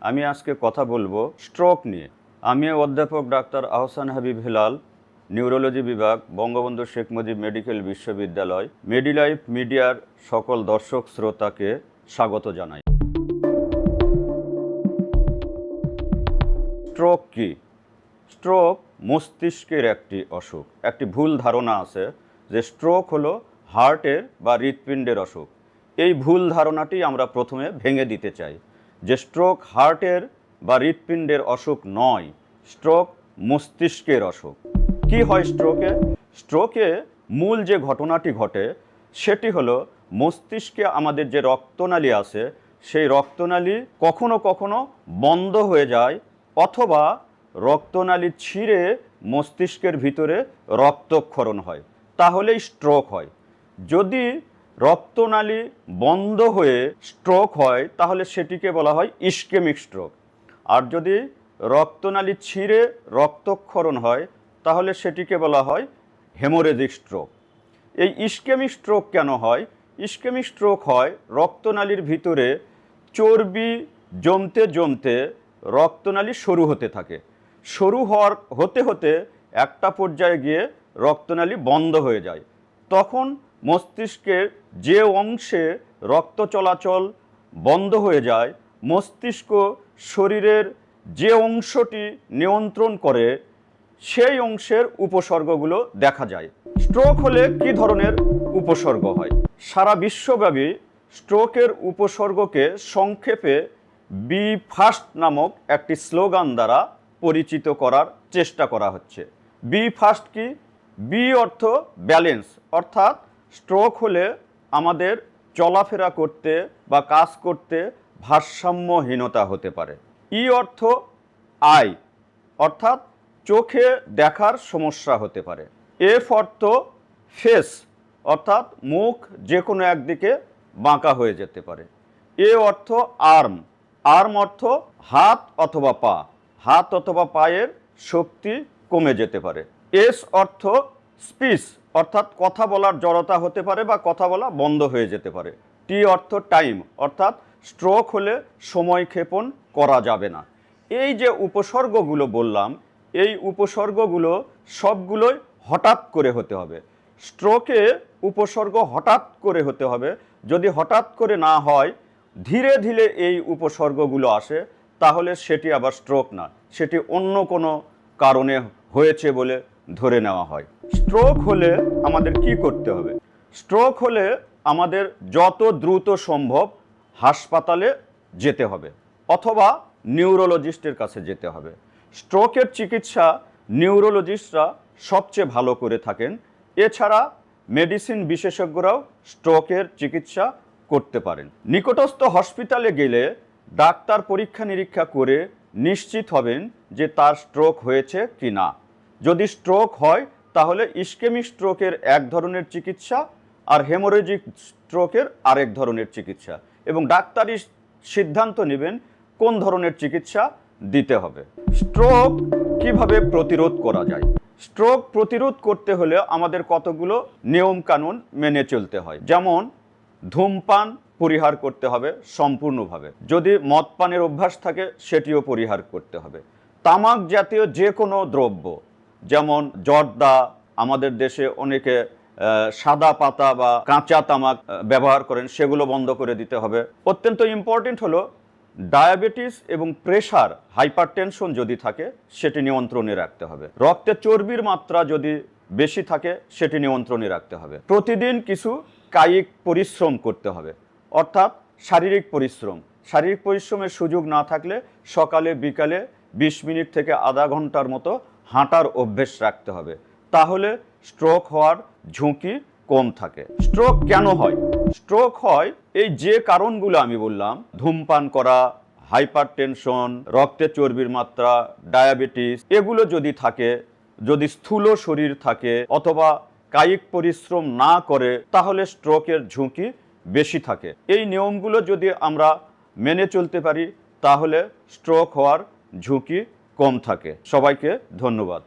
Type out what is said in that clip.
আমি আজকে কথা বলবো স্ট্রোক নিয়ে। আমি অধ্যাপক ডাক্তার আহসান হাবিব হেলাল, নিউরোলজি বিভাগ, বঙ্গবন্ধু শেখ মুজিব মেডিকেল বিশ্ববিদ্যালয়, মেডিলাইফ মিডিয়ার সকল দর্শক শ্রোতাকে স্বাগত জানাই। স্ট্রোক কি? স্ট্রোক মস্তিষ্কের একটি অসুখ। একটি ভুল ধারণা আছে যে স্ট্রোক হলো হার্টের বা হৃৎপিণ্ডের অসুখ। এই ভুল ধারণাটি আমরা প্রথমে ভেঙে দিতে চাই যে স্ট্রোক হার্টের বা হৃৎপিণ্ডের অসুখ নয়, স্ট্রোক মস্তিষ্কের অসুখ। কি হয় স্ট্রোকে? স্ট্রোকে মূল যে ঘটনাটি ঘটে সেটি হলো মস্তিষ্কে আমাদের যে রক্তনালী আছে সেই রক্তনালী কখনো কখনো বন্ধ হয়ে যায়, অথবা রক্তনালী ছিঁড়ে মস্তিষ্কের ভিতরে রক্তক্ষরণ হয়, তাহলেই স্ট্রোক হয়। যদি রক্তনালী বন্ধ হয়ে স্ট্রোক হয় তাহলে সেটিকে বলা হয় ইসকেমিক স্ট্রোক। আর যদি রক্তনালী ছিঁড়ে রক্তক্ষরণ হয় তাহলে সেটিকে বলা হয় হেমোরেজিক স্ট্রোক। এই ইসকেমিক স্ট্রোক কেন হয়? ইসকেমিক স্ট্রোক হয় রক্তনালীর ভিতরে চর্বি জমতে জমতে রক্তনালী সরু হতে থাকে। সরু হতে হতে একটা পর্যায়ে গিয়ে রক্তনালী বন্ধ হয়ে যায়। তখন মস্তিষ্কের যে অংশে রক্ত চলাচল বন্ধ হয়ে যায়, মস্তিষ্ক শরীরের যে অংশটি নিয়ন্ত্রণ করে সেই অংশের উপসর্গগুলো দেখা যায়। স্ট্রোক হলে কি ধরনের উপসর্গ হয়? সারা বিশ্বব্যাপী স্ট্রোকের উপসর্গকে সংক্ষেপে বি ফাস্ট নামক একটি স্লোগান দ্বারা পরিচিত করার চেষ্টা করা হচ্ছে। বি ফাস্ট কি? বি অর্থ ব্যালেন্স, অর্থাৎ স্ট্রোক হলে আমাদের চলাফেরা করতে বা কাজ করতে ভারসাম্যহীনতা হতে পারে। ই অর্থ আই, অর্থাৎ চোখে দেখার সমস্যা হতে পারে। এফ অর্থ ফেস, অর্থাৎ মুখ যে কোনো একদিকে বাঁকা হয়ে যেতে পারে। এ অর্থ আর্ম, আর্ম অর্থ হাত অথবা পা, হাত অথবা পায়ের শক্তি কমে যেতে পারে। এস অর্থ স্পিচ, অর্থাৎ কথা বলার জড়তা হতে পারে বা কথা বলা বন্ধ হয়ে যেতে পারে। টি অর্থ টাইম, অর্থাৎ স্ট্রোক হলে সময় ক্ষেপণ করা যাবে না। এই যে উপসর্গগুলো বললাম, এই উপসর্গগুলো সবগুলোই হঠাৎ করে হতে হবে। স্ট্রোকে উপসর্গ হঠাৎ করে হতে হবে। যদি হঠাৎ করে না হয়, ধীরে ধীরে এই উপসর্গগুলো আসে, তাহলে সেটি আবার স্ট্রোক না, সেটি অন্য কোনো কারণে হয়েছে বলে ধরে নেওয়া হয়। স্ট্রোক হলে আমাদের কি করতে হবে? স্ট্রোক হলে আমাদের যত দ্রুত সম্ভব হাসপাতালে যেতে হবে অথবা নিউরোলজিস্টের কাছে যেতে হবে। স্ট্রোকের চিকিৎসা নিউরোলজিস্টরা সবচেয়ে ভালো করে থাকেন। এছাড়া মেডিসিন বিশেষজ্ঞরাও স্ট্রোকের চিকিৎসা করতে পারেন। নিকটস্থ হসপিটালে গেলে ডাক্তার পরীক্ষা নিরীক্ষা করে নিশ্চিত হবেন যে তার স্ট্রোক হয়েছে কি না। যদি স্ট্রোক হয় তাহলে ইসকেমিক স্ট্রোকের এক ধরনের চিকিৎসা আর হেমোরেজিক স্ট্রোকের আরেক ধরনের চিকিৎসা, এবং ডাক্তারই সিদ্ধান্ত নেবেন কোন ধরনের চিকিৎসা দিতে হবে। স্ট্রোক কিভাবে প্রতিরোধ করা যায়? স্ট্রোক প্রতিরোধ করতে হলে আমাদের কতগুলো নিয়ম কানুন মেনে চলতে হয়। যেমন ধূমপান পরিহার করতে হবে সম্পূর্ণভাবে। যদি মদ পানের অভ্যাস থাকে সেটিও পরিহার করতে হবে। তামাক জাতীয় যে কোনো দ্রব্য, যেমন জর্দা, আমাদের দেশে অনেকে সাদা পাতা বা কাঁচা তামাক ব্যবহার করেন, সেগুলো বন্ধ করে দিতে হবে। অত্যন্ত ইম্পর্টেন্ট হলো ডায়াবেটিস এবং প্রেশার, হাইপারটেনশন যদি থাকে সেটি নিয়ন্ত্রণে রাখতে হবে। রক্তে চর্বির মাত্রা যদি বেশি থাকে সেটি নিয়ন্ত্রণে রাখতে হবে। প্রতিদিন কিছু কায়িক পরিশ্রম করতে হবে, অর্থাৎ শারীরিক পরিশ্রম। শারীরিক পরিশ্রমের সুযোগ না থাকলে সকালে বিকালে 20 মিনিট থেকে আধা ঘন্টার মতো হাঁটার অভ্যেস রাখতে হবে, তাহলে স্ট্রোক হওয়ার ঝুঁকি কম থাকে। স্ট্রোক কেন হয়? স্ট্রোক হয় এই যে কারণগুলো আমি বললাম, ধূমপান করা, হাইপারটেনশন, রক্তে চর্বির মাত্রা, ডায়াবেটিস, এগুলো যদি থাকে, যদি স্থূল শরীর থাকে অথবা কায়িক পরিশ্রম না করে, তাহলে স্ট্রোকের ঝুঁকি বেশি থাকে। এই নিয়মগুলো যদি আমরা মেনে চলতে পারি তাহলে স্ট্রোক হওয়ার ঝুঁকি কম থাকে। সবাইকে ধন্যবাদ।